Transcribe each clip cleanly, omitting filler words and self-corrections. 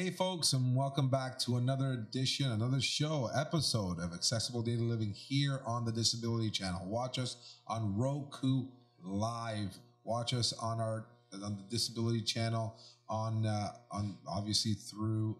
Hey folks, and welcome back to another edition, another show, episode of Accessible Daily Living here on the Disability Channel. Watch us on Roku Live. Watch us on the Disability Channel on obviously through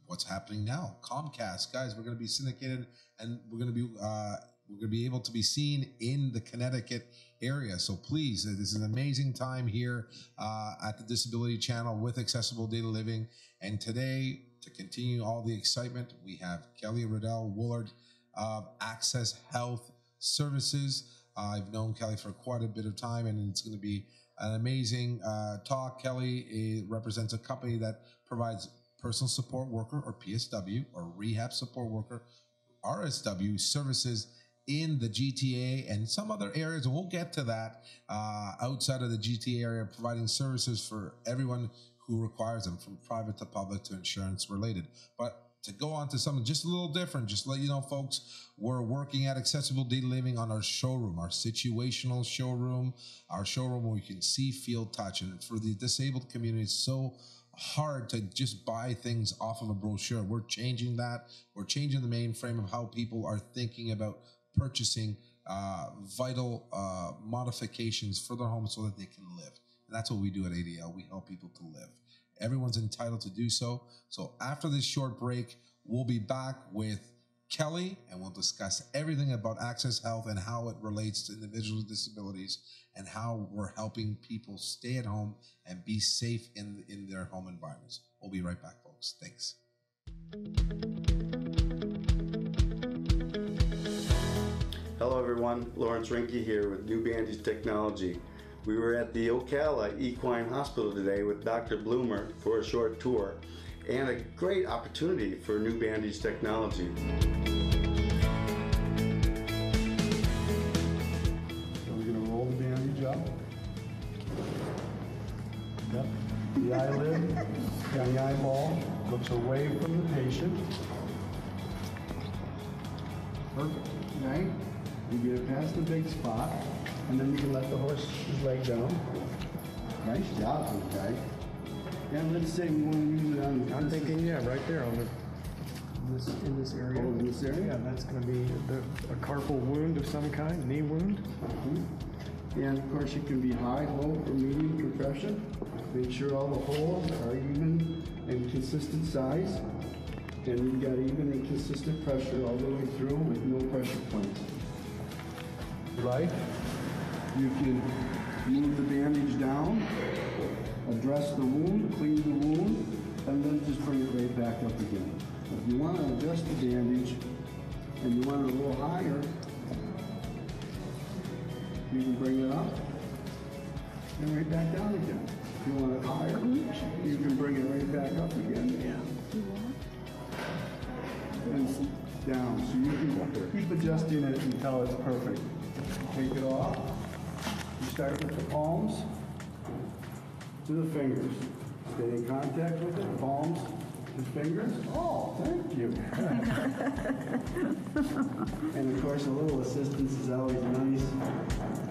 what's happening now, Comcast. Guys, we're going to be syndicated, and we're going to be able to be seen in the Connecticut area. So please, this is an amazing time here at the Disability Channel with Accessible Daily Living. And today, to continue all the excitement, we have Kelly Riddell Woolard of Access Health Services. I've known Kelly for quite a bit of time, and it's going to be an amazing talk. Kelly represents a company that provides personal support worker, or PSW, or rehab support worker, RSW services in the GTA and some other areas. And we'll get to that outside of the GTA area, providing services for everyone who requires them, from private to public to insurance related. But to go on to something just a little different, just to let you know, folks, we're working at Accessible Daily Living on our showroom, our situational showroom, our showroom where you can see, feel, touch. And for the disabled community, it's so hard to just buy things off of a brochure. We're changing that. We're changing the mainframe of how people are thinking about purchasing vital modifications for their home so that they can live. And that's what we do at ADL. We help people to live. Everyone's entitled to do so. So after this short break, we'll be back with Kelly, and we'll discuss everything about Access Health and how it relates to individuals with disabilities and how we're helping people stay at home and be safe in their home environments. We'll be right back, folks. Thanks. Hello everyone, Lawrence Rinke here with New Bandage Technology. We were at the Ocala Equine Hospital today with Dr. Bloomer for a short tour and a great opportunity for New Bandage Technology. So we're going to roll the bandage up. Yep. The eyelid and the eyeball looks away from the patient. Perfect. Okay. You get it past the big spot, and then you can let the horse's leg down. Nice job, okay. And let's say we want to use it on. I'm thinking, yeah, right there on in this area. Oh, in this area? Yeah, that's going to be a carpal wound of some kind, knee wound. Mm-hmm. And of course, it can be high, low, or medium compression. Make sure all the holes are even and consistent size. And you've got even and consistent pressure all the way through with no pressure points. Right? You can move the bandage down, address the wound, clean the wound, and then just bring it right back up again. If you want to adjust the bandage and you want it a little higher, you can bring it up and right back down again. If you want it higher, you can bring it right back up again. Yeah. And down. So you can keep adjusting it until it's perfect. Take it off. You start with the palms to the fingers. Stay in contact with it. Palms to fingers. Oh, thank you. And of course, a little assistance is always nice.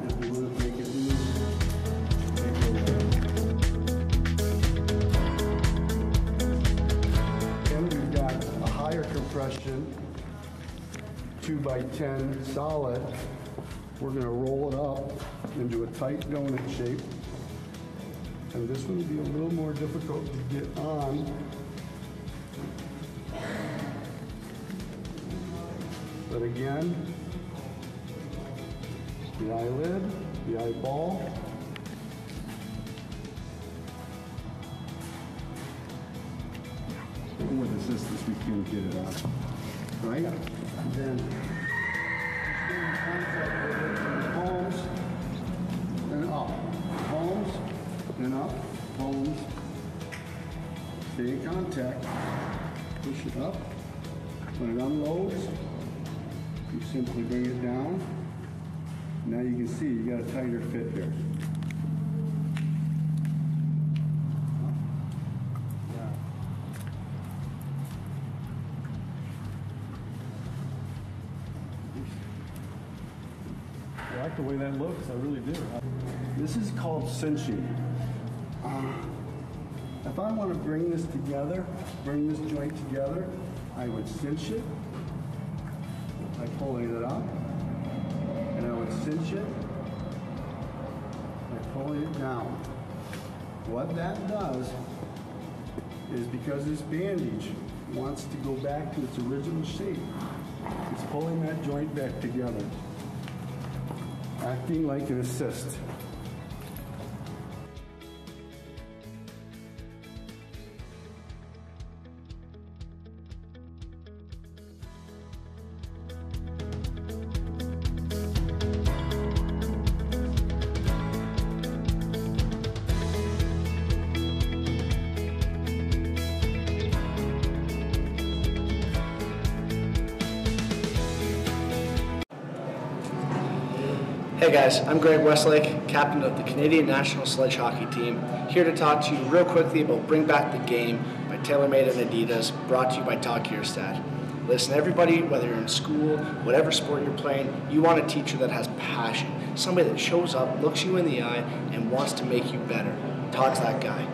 If you want to make it loose, and we've got a higher compression, 2x10 solid. We're going to roll it up into a tight donut shape. And this one will be a little more difficult to get on. But again, the eyelid, the eyeball. With assistance, we can get it on. Right? And then palms and up, palms and up, palms. Stay in contact. Push it up. When it unloads, you simply bring it down. Now you can see you got a tighter fit here. I like the way that looks, I really do. This is called cinching. If I want to bring this together, bring this joint together, I would cinch it by pulling it up, and I would cinch it by pulling it down. What that does is, because this bandage wants to go back to its original shape, it's pulling that joint back together, acting like an assist. Hey guys, I'm Greg Westlake, captain of the Canadian National Sledge Hockey Team, here to talk to you real quickly about Bring Back the Game by TaylorMade and Adidas, brought to you by Talk Kierstad. Listen, everybody, whether you're in school, whatever sport you're playing, you want a teacher that has passion, somebody that shows up, looks you in the eye, and wants to make you better. Todd's that guy.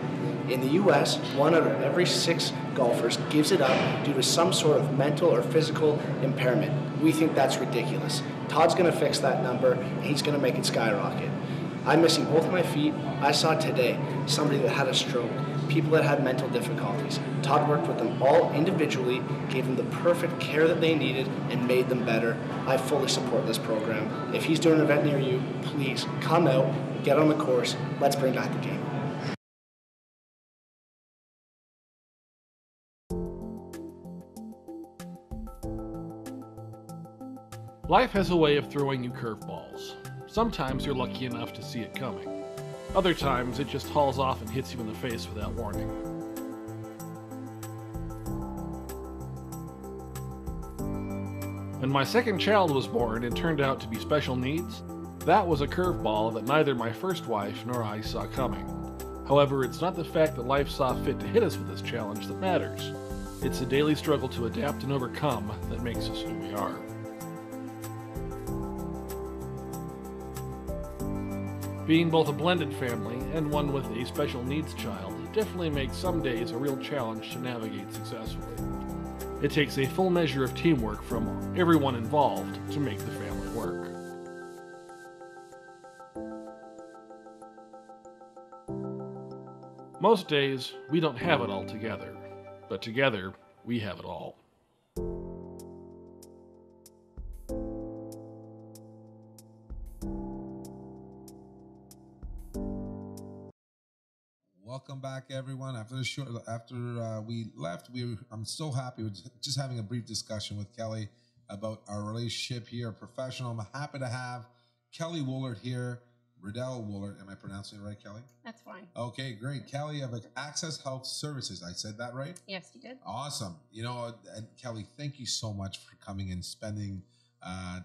In the U.S., 1 out of every 6 golfers gives it up due to some sort of mental or physical impairment. We think that's ridiculous. Todd's going to fix that number, and he's going to make it skyrocket. I'm missing both of my feet. I saw today somebody that had a stroke, people that had mental difficulties. Todd worked with them all individually, gave them the perfect care that they needed, and made them better. I fully support this program. If he's doing an event near you, please come out, get on the course. Let's bring back the game. Life has a way of throwing you curveballs. Sometimes you're lucky enough to see it coming. Other times it just hauls off and hits you in the face without warning. When my second child was born and turned out to be special needs, that was a curveball that neither my first wife nor I saw coming. However, it's not the fact that life saw fit to hit us with this challenge that matters. It's the daily struggle to adapt and overcome that makes us who we are. Being both a blended family and one with a special needs child definitely makes some days a real challenge to navigate successfully. It takes a full measure of teamwork from everyone involved to make the family work. Most days, we don't have it all together, but together, we have it all. Welcome back, everyone. After we left, I'm so happy with just having a brief discussion with Kelly about our relationship here, professional. I'm happy to have Kelly Woolard here, Riddell Woolard. Am I pronouncing it right, Kelly? That's fine. Okay, great. Kelly of Access Health Services. I said that right? Yes, you did. Awesome. You know, and Kelly, thank you so much for coming and spending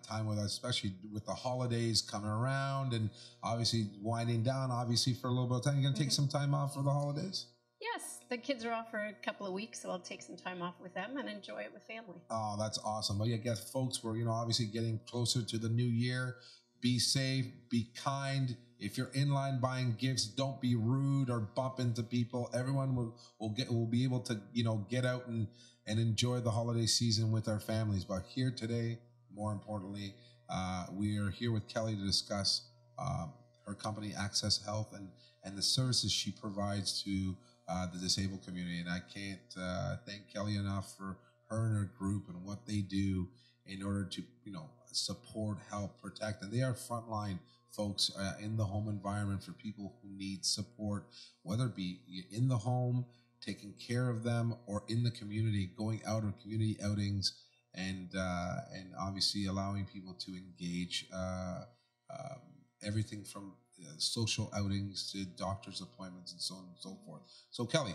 time with us, especially with the holidays coming around and obviously winding down, obviously, for a little bit of time. You're going to take some time off for the holidays? Yes, the kids are off for a couple of weeks, so I'll take some time off with them and enjoy it with family. Oh, that's awesome. Well, I guess folks, we're, obviously getting closer to the new year. Be safe, be kind. If you're in line buying gifts, don't be rude or bump into people. Everyone will be able to, get out and enjoy the holiday season with our families. But here today, more importantly, we are here with Kelly to discuss her company, Access Health, and the services she provides to the disabled community. And I can't thank Kelly enough for her and her group and what they do in order to, support, help, protect. And they are frontline folks in the home environment for people who need support, whether it be in the home, taking care of them, or in the community, going out on community outings, and obviously allowing people to engage everything from social outings to doctor's appointments and so on and so forth. So Kelly,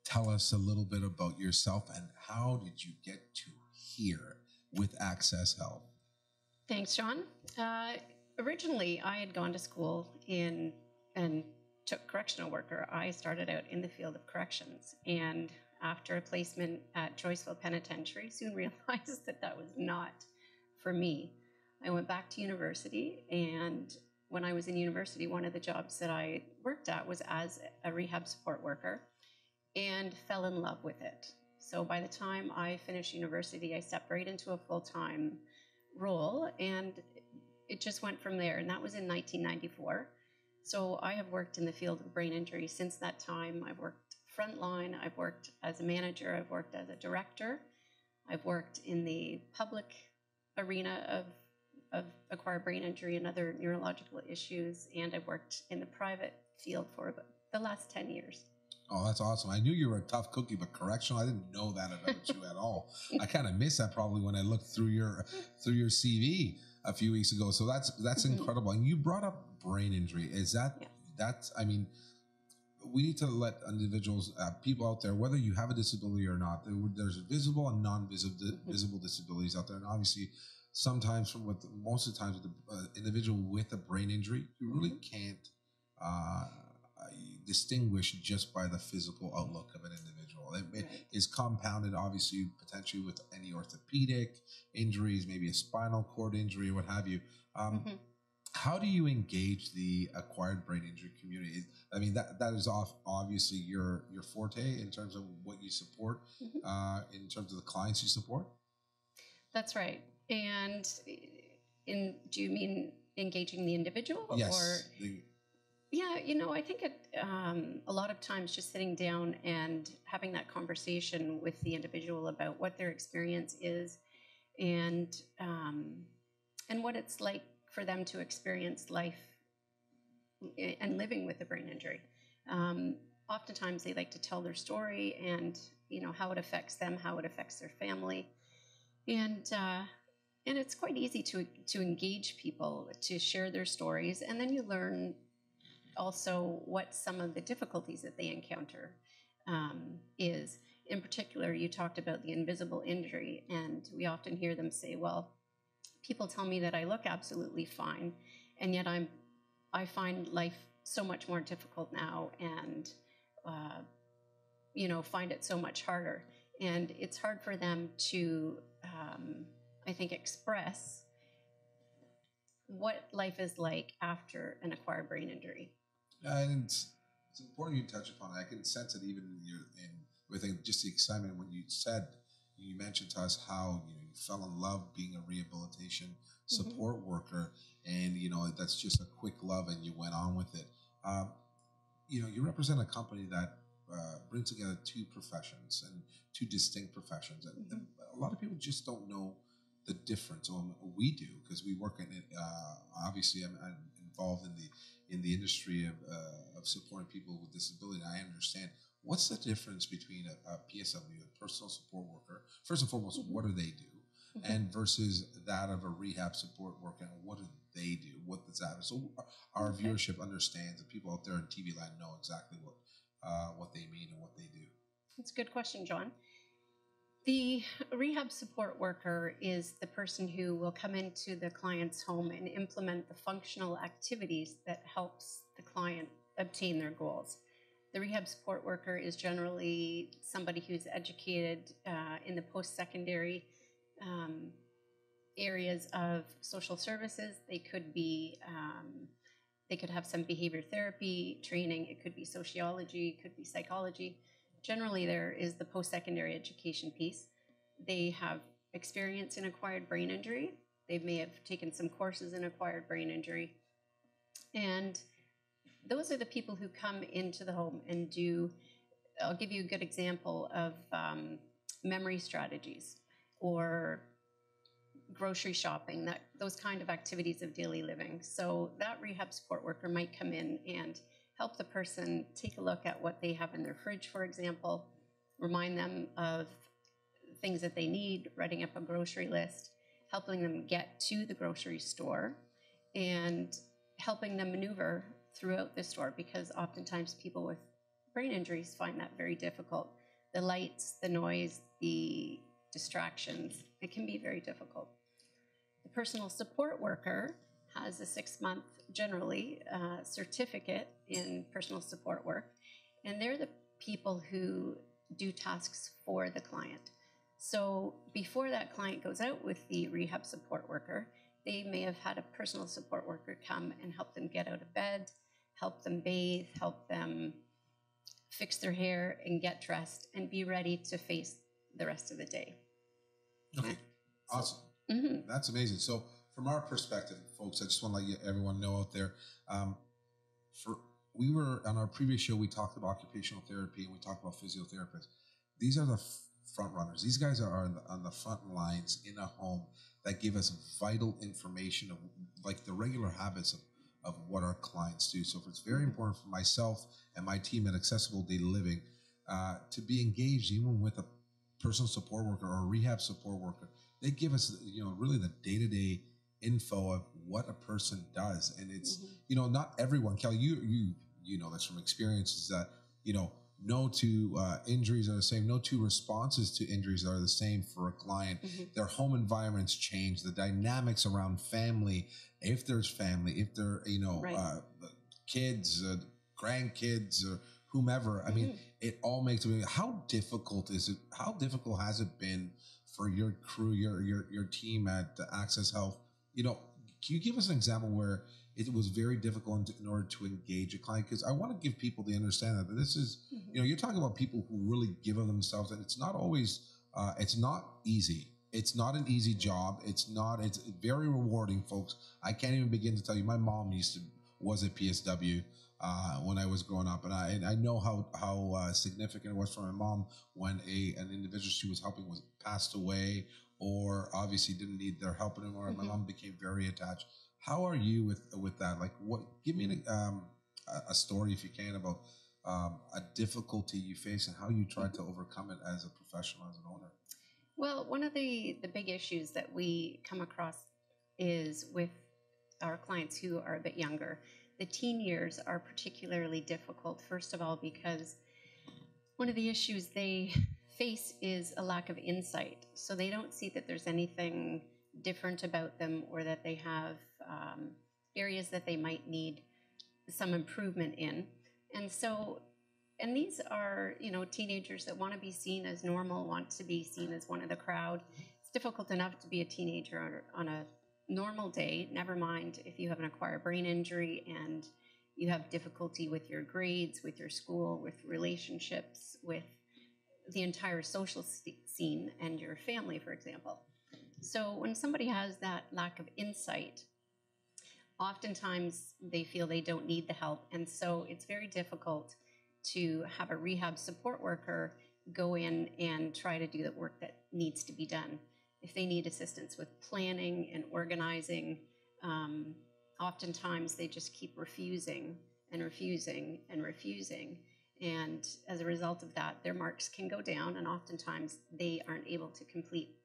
tell us a little bit about yourself and how did you get to here with Access Health? Thanks, Sean. Originally, I had gone to school and took correctional worker. I started out in the field of corrections, and after a placement at Joyceville Penitentiary, soon realized that was not for me. I went back to university and when I was in university, one of the jobs that I worked at was as a rehab support worker, and fell in love with it. So by the time I finished university, I stepped right into a full-time role, and it just went from there. And that was in 1994. So I have worked in the field of brain injury since that time. I've worked frontline, I've worked as a manager, I've worked as a director, I've worked in the public arena of acquired brain injury and other neurological issues, and I've worked in the private field for about the last 10 years. Oh, that's awesome. I knew you were a tough cookie, but correctional, I didn't know that about you at all. I kind of missed that probably when I looked through your CV a few weeks ago. So that's incredible. And you brought up brain injury. Is that, I mean, we need to let individuals, people out there, whether you have a disability or not, there's visible and non-visible disabilities out there. And obviously, sometimes most of the times with the individual with a brain injury, you really can't distinguish just by the physical outlook of an individual. It is compounded, obviously, potentially with any orthopedic injuries, maybe a spinal cord injury, what have you. How do you engage the acquired brain injury community? I mean, that is obviously your forte in terms of what you support, in terms of the clients you support. That's right. And do you mean engaging the individual? Yes. Yeah, you know, I think a lot of times just sitting down and having that conversation with the individual about what their experience is, and what it's like for them to experience life and living with a brain injury. Oftentimes they like to tell their story and, you know, how it affects them, how it affects their family. And it's quite easy to engage people, to share their stories. And then you learn also what some of the difficulties that they encounter is. In particular, you talked about the invisible injury, and we often hear them say, well, people tell me that I look absolutely fine, and yet I find life so much more difficult now, and you know, find it so much harder. And it's hard for them to, I think, express what life is like after an acquired brain injury. And it's important you touch upon it. I can sense it even with just the excitement when you mentioned to us how you fell in love being a rehabilitation support worker, and that's just a quick love, and you went on with it. You represent a company that brings together two professions and two distinct professions, and a lot of people just don't know the difference. We do, because we work in it. Obviously, I'm involved in the industry of supporting people with disability. I understand. What's the difference between a PSW, a personal support worker? First and foremost, what do they do? And versus that of a rehab support worker, what do they do? What does that? So our viewership understands, and people out there in TV land know exactly what they mean and what they do. That's a good question, John. The rehab support worker is the person who will come into the client's home and implement the functional activities that helps the client obtain their goals. The rehab support worker is generally somebody who's educated in the post-secondary areas of social services. They could be, they could have some behavior therapy training. It could be sociology, it could be psychology. Generally, there is the post-secondary education piece. They have experience in acquired brain injury. They may have taken some courses in acquired brain injury. And those are the people who come into the home and do, I'll give you a good example of memory strategies or grocery shopping, those kind of activities of daily living. So that rehab support worker might come in and help the person take a look at what they have in their fridge, for example, remind them of things that they need, writing up a grocery list, helping them get to the grocery store, and helping them maneuver throughout the store, because oftentimes people with brain injuries find that very difficult. The lights, the noise, the distractions, it can be very difficult. The personal support worker has a 6-month, generally, certificate in personal support work, and they're the people who do tasks for the client. So before that client goes out with the rehab support worker, they may have had a personal support worker come and help them get out of bed, help them bathe, help them fix their hair and get dressed and be ready to face the rest of the day. Okay, awesome. That's amazing. So from our perspective, folks, I just want to let everyone know out there, we were on our previous show, we talked about occupational therapy and we talked about physiotherapists. These are the front runners. These guys are on the front lines in a home that give us vital information of like the regular habits of what our clients do. So it's very important for myself and my team at Accessible Daily Living to be engaged even with a personal support worker or a rehab support worker. They give us, really the day-to-day info of what a person does. And it's, not everyone, Kelly, you know this from experience, is that, no two injuries are the same. No two responses to injuries are the same for a client. Their home environments change. The dynamics around family, if there's family, if there, kids, grandkids, or whomever. I mean, it all makes it. How difficult is it? How difficult has it been for your crew, your team at Access Health? Can you give us an example where it was very difficult in order to engage a client? Because I want to give people the understanding that this is, you're talking about people who really give of themselves, and it's not always, it's not easy. It's not an easy job. It's very rewarding, folks. I can't even begin to tell you. My mom was a PSW when I was growing up, and I know how significant it was for my mom when an individual she was helping was passed away, or obviously didn't need their help anymore. My mom became very attached. How are you with that? Like, give me a story, if you can, about a difficulty you face and how you tried to overcome it as a professional, as an owner. Well, one of the big issues that we come across is with our clients who are a bit younger. The teen years are particularly difficult, first of all, because one of the issues they face is a lack of insight. So they don't see that there's anything different about them, or that they have areas that they might need some improvement in. And these are, teenagers that want to be seen as normal, want to be seen as one of the crowd. It's difficult enough to be a teenager on a normal day, never mind if you have an acquired brain injury and you have difficulty with your grades, with your school, with relationships, with the entire social scene and your family, for example. So when somebody has that lack of insight, oftentimes they feel they don't need the help. And so it's very difficult to have a rehab support worker go in and try to do the work that needs to be done. If they need assistance with planning and organizing, oftentimes they just keep refusing and refusing and refusing. And as a result of that, their marks can go down, and oftentimes they aren't able to complete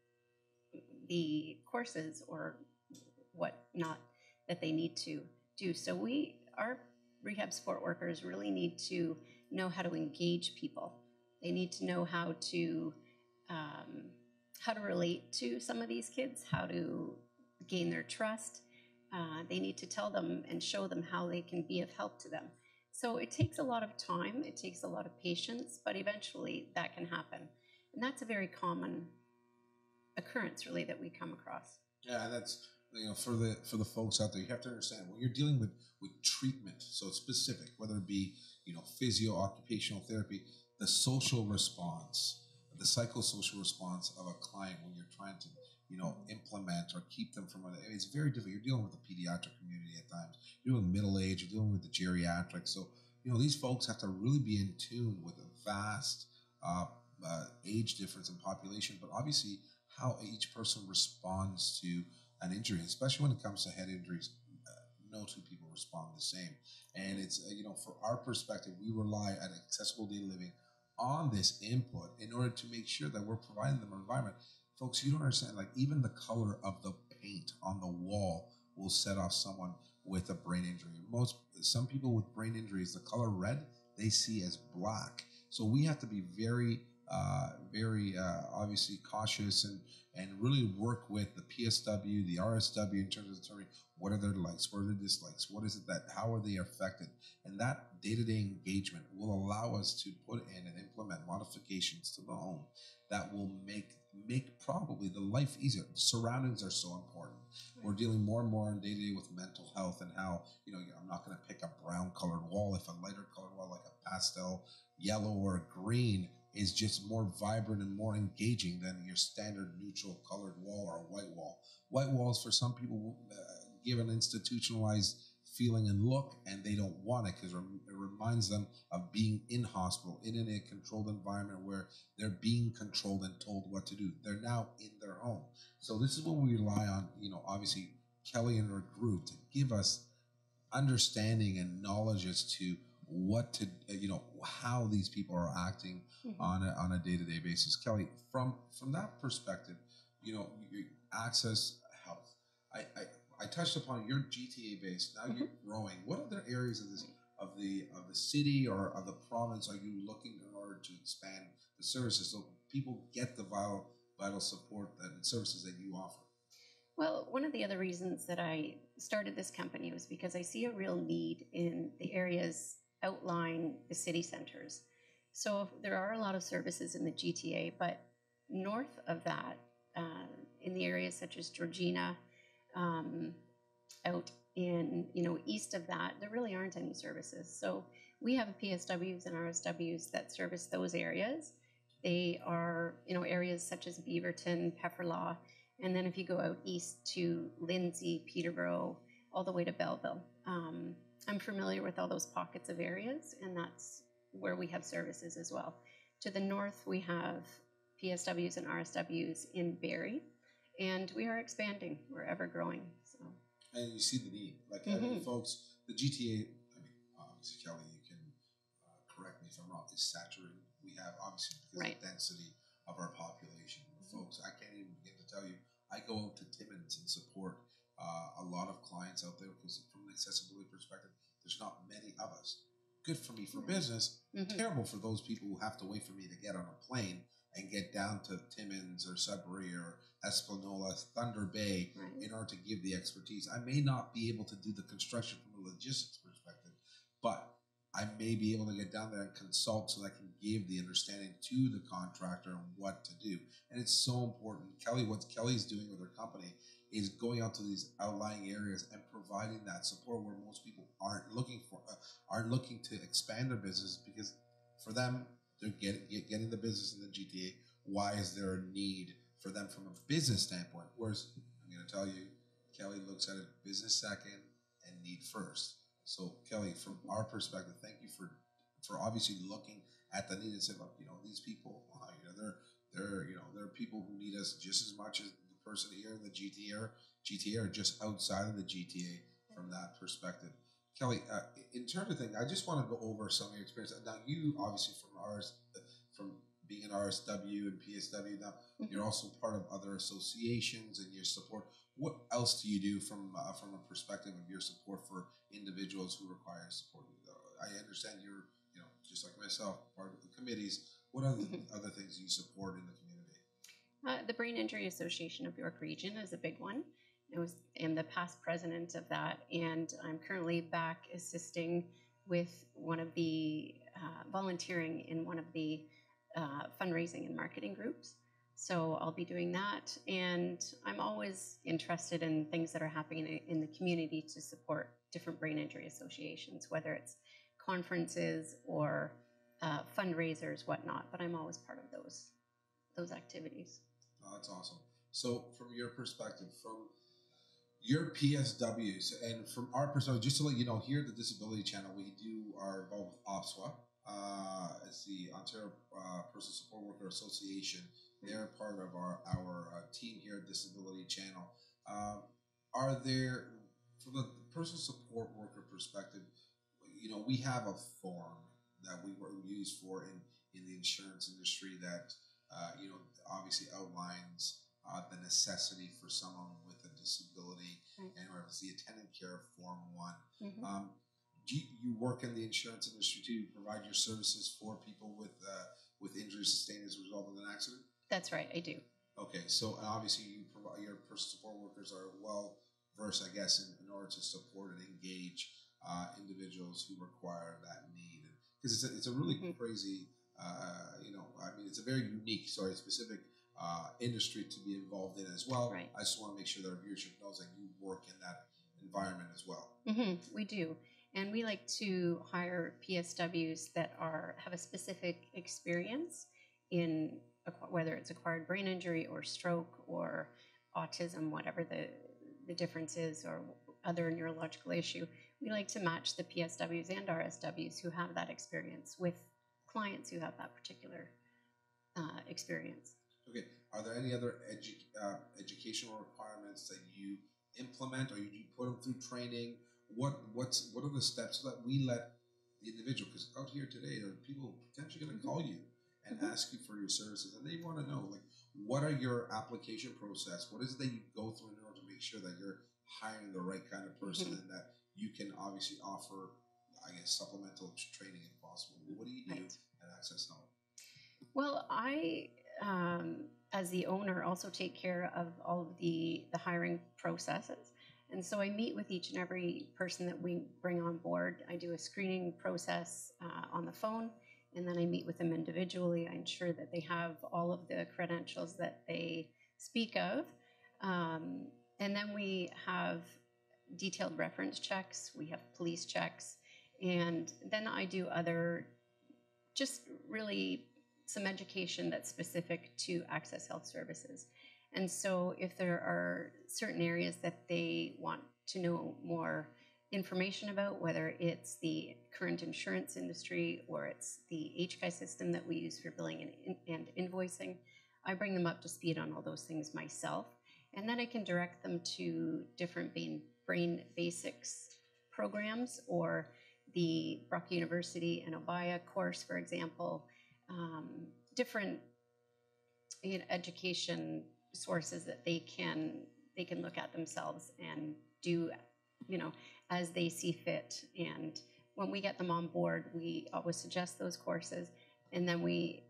the courses or whatnot that they need to do. So our rehab support workers really need to know how to engage people. They need to know how to relate to some of these kids, how to gain their trust. They need to tell them and show them how they can be of help to them. So it takes a lot of time, it takes a lot of patience, but eventually that can happen. And that's a very common occurrence, really, that we come across. Yeah, and that's, for the folks out there, you have to understand when you're dealing with treatment, so it's specific, whether it be, physio, occupational therapy, the social response, the psychosocial response of a client when you're trying to, implement or keep them from it's very difficult. You're dealing with the pediatric community at times. You're dealing with middle age. You're dealing with the geriatric. So, these folks have to really be in tune with a vast age difference in population, but obviously how each person responds to an injury, especially when it comes to head injuries. No two people respond the same. And it's, for our perspective, we rely at Accessible Daily Living on this input in order to make sure that we're providing them an environment. Folks, you don't understand, like even the color of the paint on the wall will set off someone with a brain injury. Some people with brain injuries, the color red, they see as black. So we have to be very very obviously cautious and really work with the PSW, the RSW in terms of determining what are their likes, what are their dislikes, what is it that, how are they affected? And that day-to-day engagement will allow us to put in and implement modifications to the home that will make probably the life easier. The surroundings are so important. We're dealing more and more on day-to-day with mental health and how, I'm not going to pick a brown colored wall if a lighter colored wall like a pastel yellow or green is just more vibrant and more engaging than your standard neutral colored wall or a white wall. White walls for some people give an institutionalized feeling and look, and they don't want it because it reminds them of being in hospital, in a controlled environment where they're being controlled and told what to do. They're now in their home. So this is what we rely on, obviously Kelly and her group to give us understanding and knowledge as to what to, how these people are acting on a day-to-day basis. Kelly, from that perspective, you access health. I touched upon your GTA base. Now you're growing. What other areas of the city or of the province are you looking in order to expand the services so people get the vital support and services that you offer? Well, one of the other reasons that I started this company was because I see a real need in the areas outlying the city centers. So there are a lot of services in the GTA, but north of that, in the areas such as Georgina, out in, east of that, there really aren't any services. So we have PSWs and RSWs that service those areas. They are, areas such as Beaverton, Pefferlaw, and then if you go out east to Lindsay, Peterborough, all the way to Belleville. I'm familiar with all those pockets of areas, and that's where we have services as well. To the north, we have PSWs and RSWs in Barrie, and we are expanding. We're ever growing. So. And you see the need. Like, I mean, folks, the GTA, obviously, Kelly, you can correct me if I'm wrong, is saturated. We have, obviously, because of the density of our population. Folks, I can't even begin to tell you, I go out to Timmins and support a lot of clients out there because from an accessibility perspective, there's not many of us. Good for me for business, terrible for those people who have to wait for me to get on a plane and get down to Timmins or Sudbury or Espanola, Thunder Bay in order to give the expertise. I may not be able to do the construction from a logistics perspective, but I may be able to get down there and consult so that I can give the understanding to the contractor on what to do. And it's so important. Kelly, what Kelly's doing with her company is going out to these outlying areas and providing that support where most people aren't looking to expand their business because for them, they're getting the business in the GTA. Why is there a need for them from a business standpoint? Whereas I'm going to tell you, Kelly looks at it business second and need first. So Kelly, from our perspective, thank you for obviously looking at the need and saying, look, these people, there are people who need us just as much as the person here in the GTA or just outside of the GTA from that perspective. Kelly, in terms of things, I just want to go over some of your experience. Now, you obviously from being an RSW and PSW, now you're also part of other associations and your support. What else do you do from a perspective of your support for individuals who require support? I understand you're, just like myself, part of the committees. What other things do you support in the community? The Brain Injury Association of York Region is a big one. I'm the past president of that, and I'm currently back assisting with one of the volunteering in one of the fundraising and marketing groups. So I'll be doing that, and I'm always interested in things that are happening in the community to support different brain injury associations, whether it's conferences or fundraisers, whatnot. But I'm always part of those activities. Oh, that's awesome. So from your perspective, from your PSWs and from our perspective, just to let you know, here at the Disability Channel, we are involved with OPSWA. It's the Ontario Personal Support Worker Association. They're part of our team here at Disability Channel. Are there, from the personal support worker perspective, we have a form that we use for in the insurance industry that obviously outlines the necessity for someone with a disability, and it's the attendant care form 1. Do you work in the insurance industry too? You provide your services for people with with injuries sustained as a result of an accident? That's right, I do. Okay, so obviously your personal support workers are well versed, I guess, in order to support and engage individuals who require that need, because it's a really crazy, it's a very unique, specific industry to be involved in as well. Right. I just want to make sure that our viewership knows that you work in that environment as well. We do, and we like to hire PSWs that have a specific experience in whether it's acquired brain injury or stroke or autism, whatever the difference is, or other neurological issue. We like to match the PSWs and RSWs who have that experience with clients who have that particular experience. Okay. Are there any other educational requirements that you implement, or you put them through training? What are the steps so that we let the individual, because out here today there are people potentially going to call you and ask you for your services, and they want to know, like, what are your application process? What is it that you go through in order to make sure that you're hiring the right kind of person and that you can obviously offer, I guess, supplemental training if possible? What do you do at Access Health? Well, I, as the owner, also take care of all of the hiring processes. And so I meet with each and every person that we bring on board. I do a screening process on the phone, and then I meet with them individually. I ensure that they have all of the credentials that they speak of. And then we have detailed reference checks. We have police checks. And then I do just really some education that's specific to Access Health Services. And so if there are certain areas that they want to know more information about, whether it's the current insurance industry or it's the HCI system that we use for billing and invoicing, I bring them up to speed on all those things myself. And then I can direct them to different brain basics programs, or the Brock University and Obaya course, for example, different education sources that they can look at themselves and do, as they see fit. And when we get them on board, we always suggest those courses. And then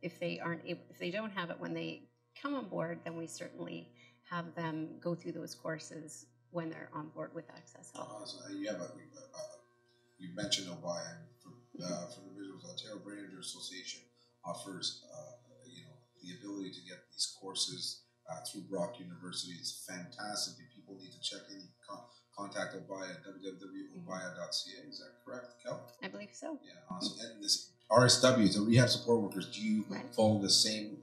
if they don't have it when they come on board, then we certainly have them go through those courses when they're on board with Access Health. So you mentioned Obaya. For the Visuals, Ontario Brain Injury Association offers the ability to get these courses through Brock University. It's fantastic. If people need to check in, contact Obaya at www.obaya.ca. Is that correct, Kel? I believe so. Yeah, awesome. And this RSW, the rehab support workers, do you follow the same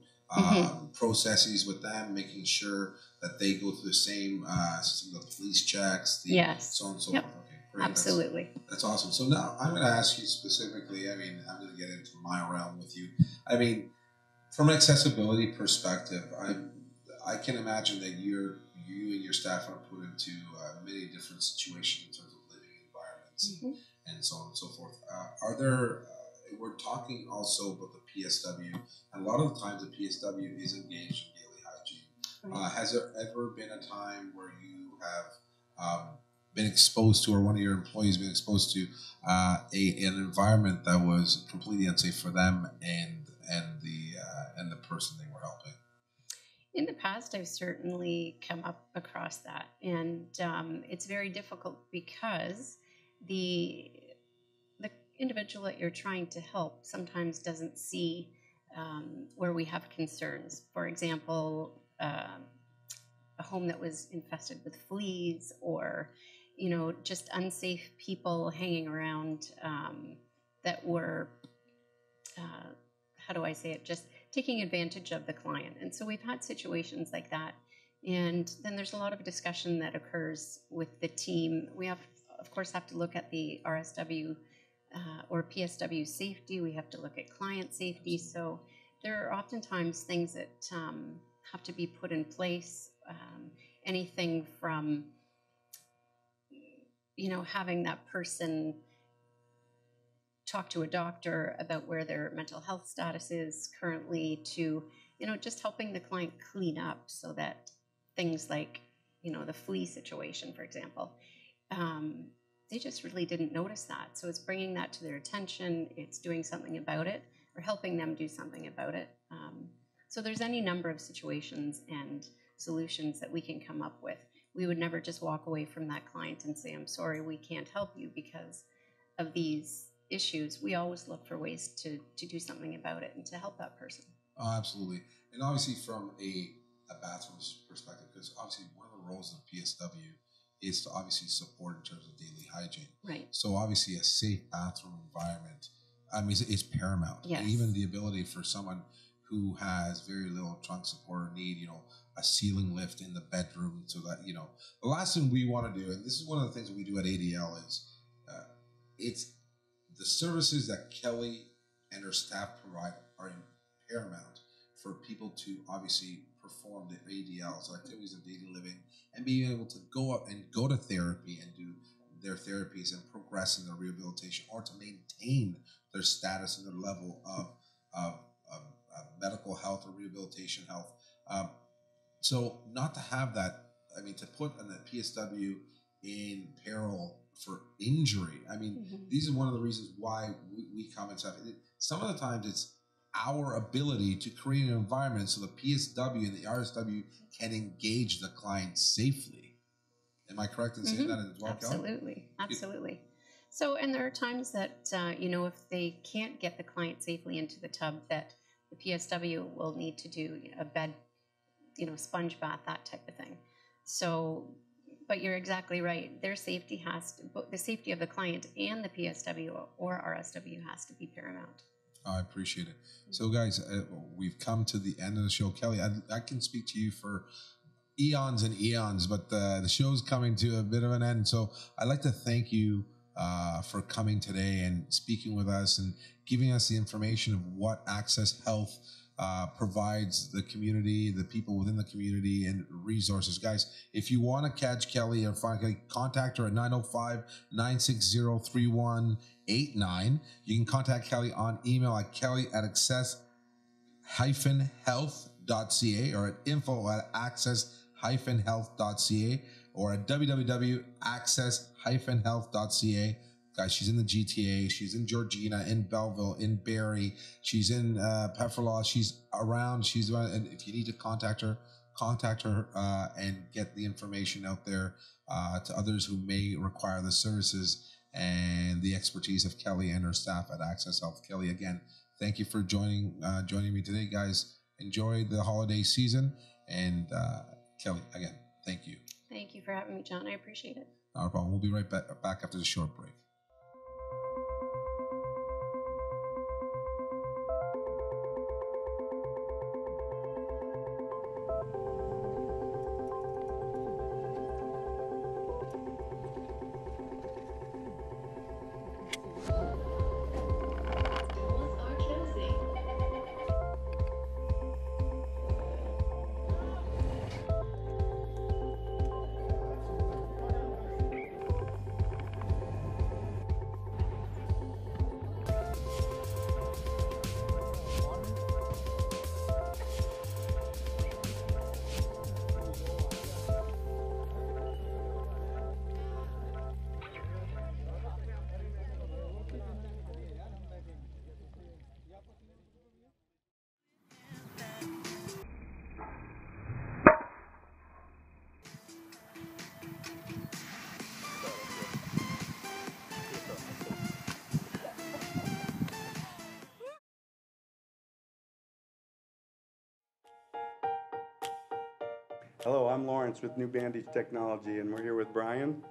processes with them, making sure that they go through the same system, the police checks, so on and so forth? Okay, great. Absolutely. That's awesome. So now I'm going to ask you specifically, I'm going to get into my realm with you. From an accessibility perspective, I can imagine that you and your staff are put into many different situations in terms of living environments and so on and so forth. Are there, we're talking also about the PSW, and a lot of the times the PSW is engaged in daily hygiene. Has there ever been a time where you have been exposed to, or one of your employees been exposed to an environment that was completely unsafe for them and the person they were helping? In the past, I've certainly come up across that, and it's very difficult because the individual that you're trying to help sometimes doesn't see where we have concerns. For example, a home that was infested with fleas, or just unsafe people hanging around that were how do I say it, just taking advantage of the client. And so we've had situations like that. And then there's a lot of discussion that occurs with the team. We of course, have to look at the RSW or PSW safety. We have to look at client safety. So there are oftentimes things that have to be put in place. Anything from, having that person talk to a doctor about where their mental health status is currently, to, just helping the client clean up, so that things like, the flea situation, for example, they just really didn't notice that. So it's bringing that to their attention. It's doing something about it. or helping them do something about it. So there's any number of situations and solutions that we can come up with. We would never just walk away from that client and say, I'm sorry, we can't help you because of these issues. We always look for ways to do something about it and to help that person. Oh, absolutely. And obviously from a bathroom's perspective, because obviously one of the roles of PSW is to obviously support in terms of daily hygiene. Right. So obviously a safe bathroom environment, is paramount. Yes. Even the ability for someone who has very little trunk support or need, a ceiling lift in the bedroom so that, the last thing we want to do, and this is one of the things that we do at ADL is it's the services that Kelly and her staff provide are paramount for people to obviously perform their ADL, so activities of daily living, and being able to go up and go to therapy and do their therapies and progress in their rehabilitation, or to maintain their status and their level of medical health or rehabilitation health. So not to have that, to put a PSW in peril for injury. These are one of the reasons why we come and stuff. Some of the times it's our ability to create an environment so the PSW and the RSW can engage the client safely. Am I correct in saying that as well, Absolutely. Kelly? Absolutely. So, and there are times that, if they can't get the client safely into the tub, that the PSW will need to do a bed, sponge bath, that type of thing. So, but you're exactly right. Their safety the safety of the client and the PSW or RSW has to be paramount. I appreciate it. So guys, we've come to the end of the show. Kelly, I can speak to you for eons and eons, but the show's coming to a bit of an end. So I'd like to thank you for coming today and speaking with us and giving us the information of what Access Health provides the community, the people within the community, and resources. Guys, if you want to catch Kelly or find Kelly, contact her at 905-960-3189. You can contact Kelly on email at kelly@access-health.ca or at info@access-health.ca or at www.access-health.ca. Guys, she's in the GTA. She's in Georgina, in Belleville, in Barrie. She's in Pefferlaw. She's around. And if you need to contact her and get the information out there to others who may require the services and the expertise of Kelly and her staff at Access Health. Kelly, again, thank you for joining me today, guys. Enjoy the holiday season, and Kelly, again, thank you. Thank you for having me, John. I appreciate it. Not a problem. We'll be right back after the short break. Hello, I'm Lawrence with New Bandage Technology, and we're here with Brian.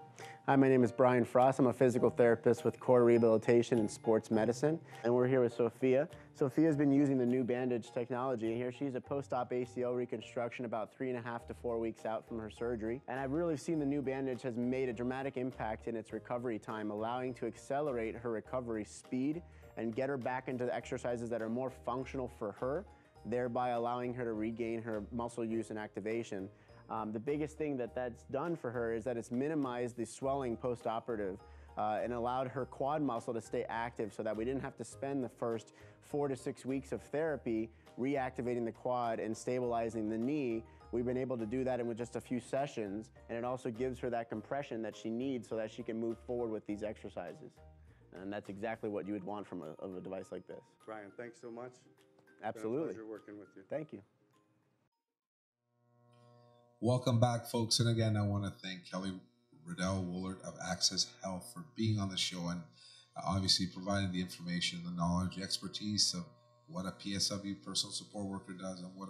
Hi, my name is Brian Frost. I'm a physical therapist with core rehabilitation and sports medicine. And we're here with Sophia. Sophia's been using the New Bandage Technology, and here she's a post-op ACL reconstruction about 3.5 to 4 weeks out from her surgery. And I've really seen the New Bandage has made a dramatic impact in its recovery time, allowing to accelerate her recovery speed and get her back into the exercises that are more functional for her, thereby allowing her to regain her muscle use and activation. The biggest thing that's done for her is that it's minimized the swelling post-operative and allowed her quad muscle to stay active so that we didn't have to spend the first 4 to 6 weeks of therapy reactivating the quad and stabilizing the knee. We've been able to do that in with just a few sessions, and it also gives her that compression that she needs so that she can move forward with these exercises. And that's exactly what you would want from a device like this. Brian, thanks so much. Absolutely. It's been a pleasure working with you. Thank you. Welcome back, folks. And again, I want to thank Kelly Riddell Woolard of Access Health for being on the show and obviously providing the information, the knowledge, the expertise of what a PSW, personal support worker, does, and what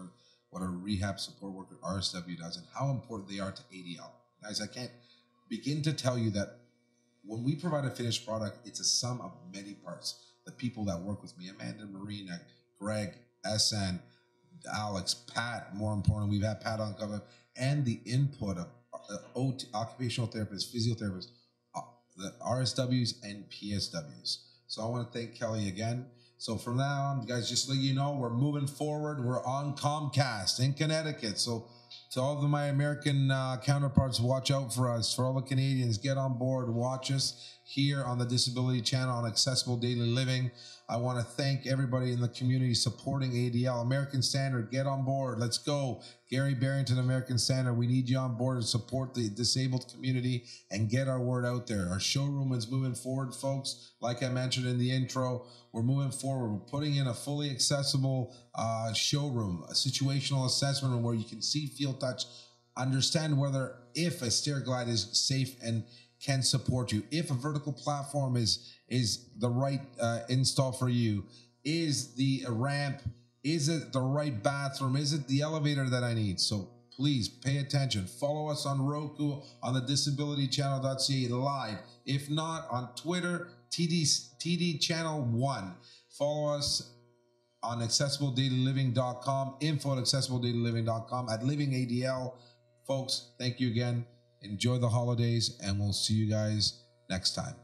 a rehab support worker, RSW, does, and how important they are to ADL. Guys, I can't begin to tell you that when we provide a finished product, it's a sum of many parts. The people that work with me, Amanda, Marina, Greg, SN, Alex, Pat, more importantly, we've had Pat on cover, and the input of occupational therapists, physiotherapists, the RSWs, and PSWs. So I want to thank Kelly again. So from now on, guys, just to let you know, we're moving forward. We're on Comcast in Connecticut. So to all of my American counterparts, watch out for us. For all the Canadians, get on board. Watch us here on the Disability Channel on Accessible Daily Living. I want to thank everybody in the community supporting ADL. American Standard, get on board. Let's go. Gary Barrington, American Standard, we need you on board to support the disabled community and get our word out there. Our showroom is moving forward, folks. Like I mentioned in the intro, we're moving forward. We're putting in a fully accessible showroom, a situational assessment room where you can see, feel, touch, understand whether if a stair glide is safe and can support you, if a vertical platform is the right install for you, is the ramp, is it the right bathroom, is it the elevator that I need? So please pay attention. Follow us on Roku, on the disabilitychannel.ca live. If not, on Twitter, TD Channel 1. Follow us on accessibledailyliving.com, info at accessibledailyliving.com, at Living ADL. Folks, thank you again. Enjoy the holidays, and we'll see you guys next time.